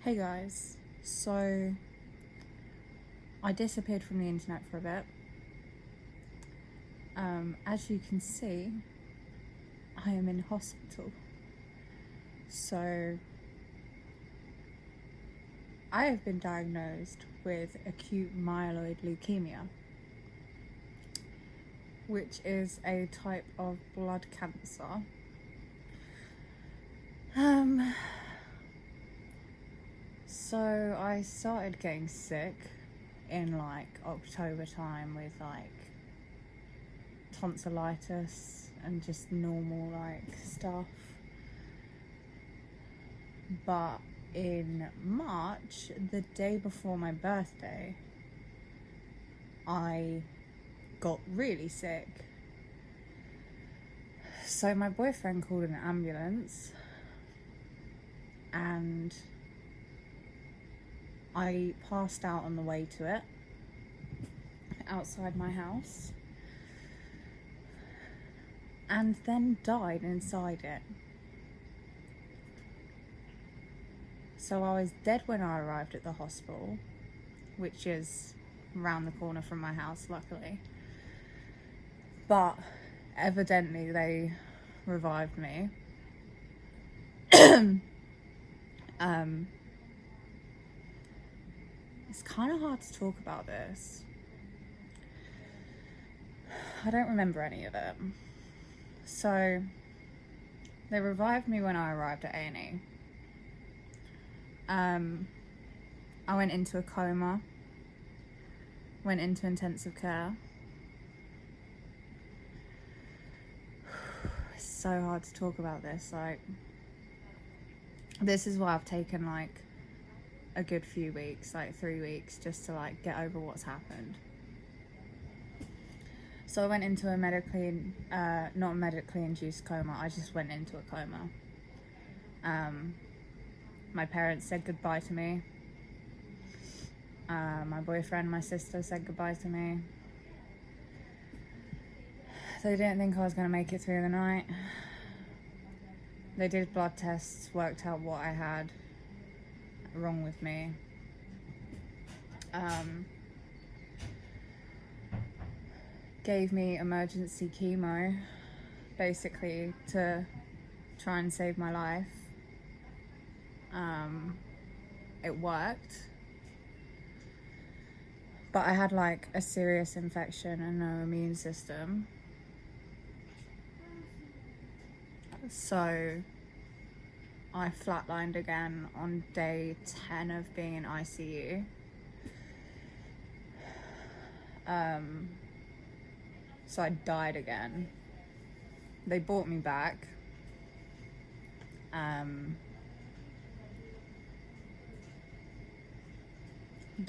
Hey guys, so I disappeared from the internet for a bit. As you can see, I am in hospital. So I have been diagnosed with acute myeloid leukemia, which is a type of blood cancer. So I started getting sick in like October time with like tonsillitis and just normal like stuff. But in March, the day before my birthday, I got really sick. So my boyfriend called an ambulance and I passed out on the way to it outside my house and then died inside it. So I was dead when I arrived at the hospital, which is around the corner from my house, luckily. But evidently they revived me. It's kind of hard to talk about this. I don't remember any of it. So they revived me when I arrived at A&E. I went into a coma, went into intensive care. It's so hard to talk about this. Like, this is why I've taken like a good few weeks, like 3 weeks, just to like get over what's happened. So I went into a not a medically induced coma, I just went into a coma. My parents said goodbye to me. My boyfriend, my sister said goodbye to me. They didn't think I was going to make it through the night. They did blood tests, worked out what I had wrong with me. Gave me emergency chemo, basically to try and save my life. It worked, but I had like a serious infection and no immune system. So I flatlined again on day 10 of being in ICU. So I died again. They brought me back.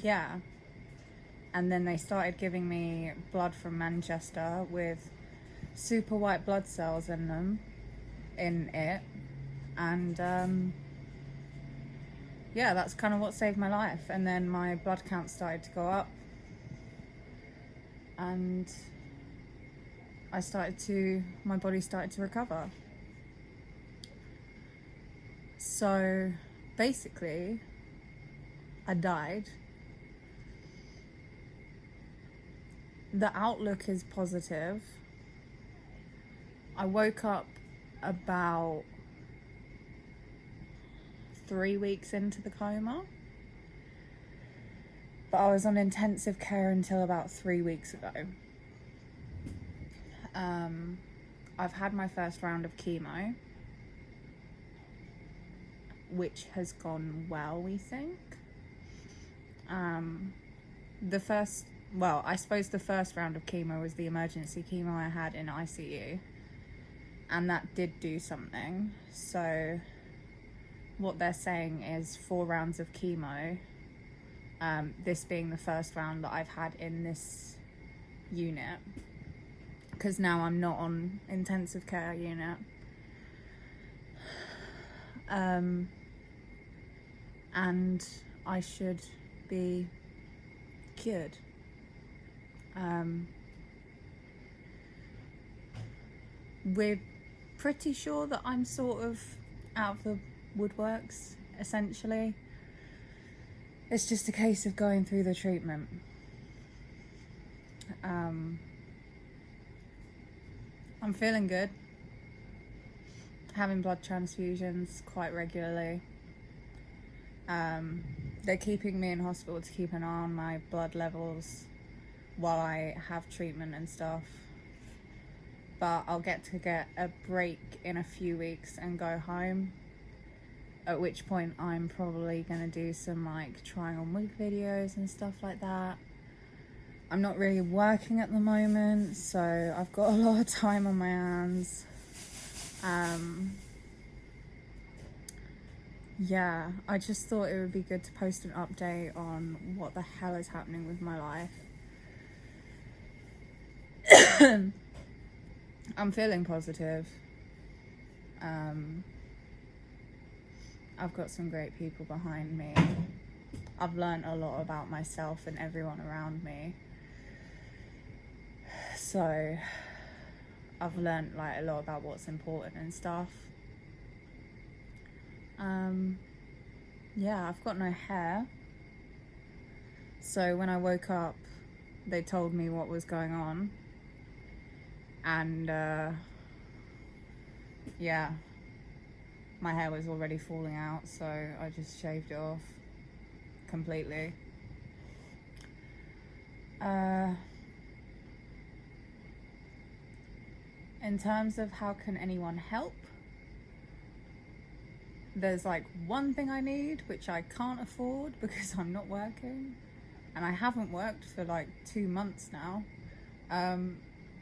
Yeah. And then they started giving me blood from Manchester with super white blood cells in it. And yeah, that's kind of what saved my life. And then my blood count started to go up. And my body started to recover. So basically, I died. The outlook is positive. I woke up about 3 weeks into the coma, but I was on intensive care until about 3 weeks ago. I've had my first round of chemo, which has gone well, we think. I suppose the first round of chemo was the emergency chemo I had in ICU, and that did do something. So what they're saying is 4 rounds of chemo, this being the first round that I've had in this unit, because now I'm not on intensive care unit. And I should be cured. We're pretty sure that I'm sort of out of the woodworks, essentially. It's just a case of going through the treatment. I'm feeling good. Having blood transfusions quite regularly. They're keeping me in hospital to keep an eye on my blood levels while I have treatment and stuff. But I'll get a break in a few weeks and go home. At which point I'm probably gonna do some like trying on wig videos and stuff like that. I'm not really working at the moment, so I've got a lot of time on my hands. Yeah, I just thought it would be good to post an update on what the hell is happening with my life. I'm feeling positive. I've got some great people behind me. I've learned a lot about myself and everyone around me. So I've learned like a lot about what's important and stuff. Yeah, I've got no hair. So when I woke up, they told me what was going on. And yeah, my hair was already falling out, so I just shaved it off completely. In terms of how can anyone help, there's like one thing I need, which I can't afford because I'm not working, and I haven't worked for like 2 months now.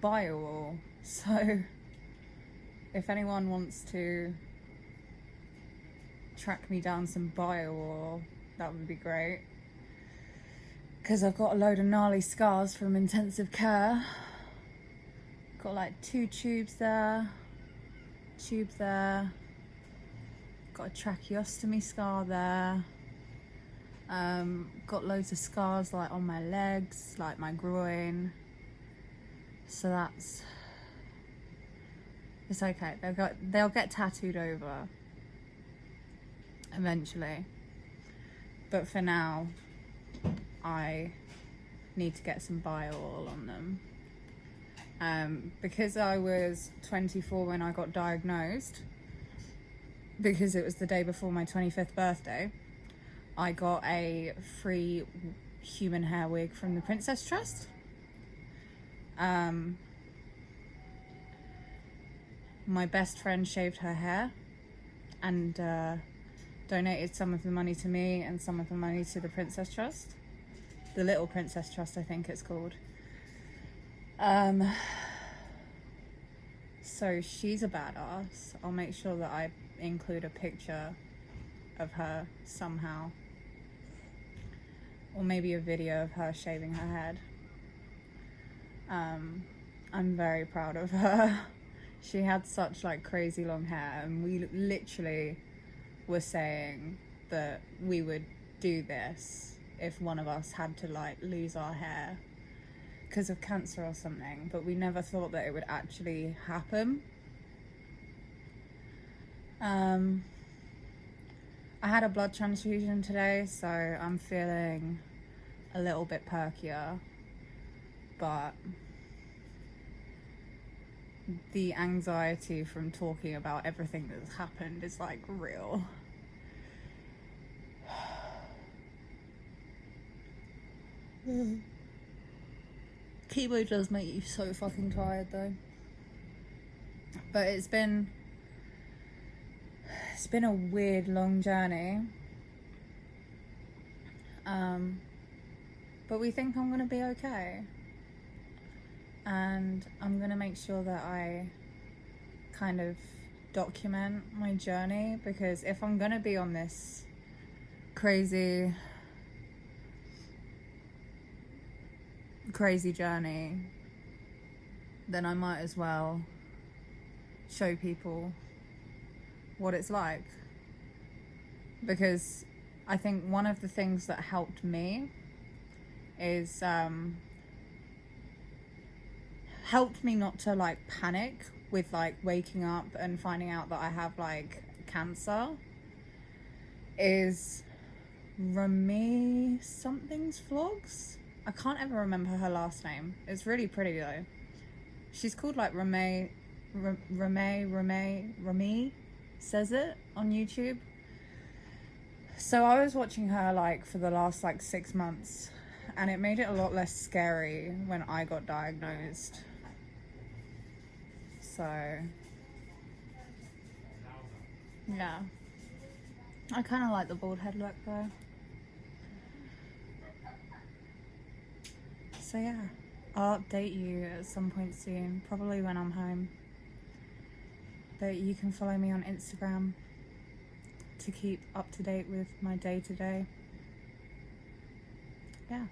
Bio oil. So if anyone wants to track me down some bio oil, that would be great, because I've got a load of gnarly scars from intensive care. Got like 2 tubes there, got a tracheostomy scar there, got loads of scars like on my legs, like my groin, so it's okay. They'll get tattooed over eventually, but for now I need to get some bio oil on them. Because I was 24 when I got diagnosed, because it was the day before my 25th birthday, I got a free human hair wig from the Princess Trust. My best friend shaved her hair and donated some of the money to me and some of the money to the Princess Trust. The Little Princess Trust, I think it's called. So she's a badass. I'll make sure that I include a picture of her somehow, or maybe a video of her shaving her head. I'm very proud of her. She had such like crazy long hair, and we literally were saying that we would do this if one of us had to like lose our hair because of cancer or something, but we never thought that it would actually happen. I had a blood transfusion today, so I'm feeling a little bit perkier, but the anxiety from talking about everything that's happened is like real. Chemo does make you so fucking tired though. But it's been a weird long journey. But we think I'm gonna be okay. And I'm gonna make sure that I kind of document my journey, because if I'm gonna be on this crazy journey, then I might as well show people what it's like. Because I think one of the things that helped me is helped me not to like panic with like waking up and finding out that I have like cancer, is Remy something's vlogs. I can't ever remember her last name. It's really pretty though. She's called like Remy says it on YouTube. So I was watching her like for the last like 6 months, and it made it a lot less scary when I got diagnosed. So yeah, I kind of like the bald head look though. So yeah, I'll update you at some point soon, probably when I'm home. But you can follow me on Instagram to keep up to date with my day to day. Yeah.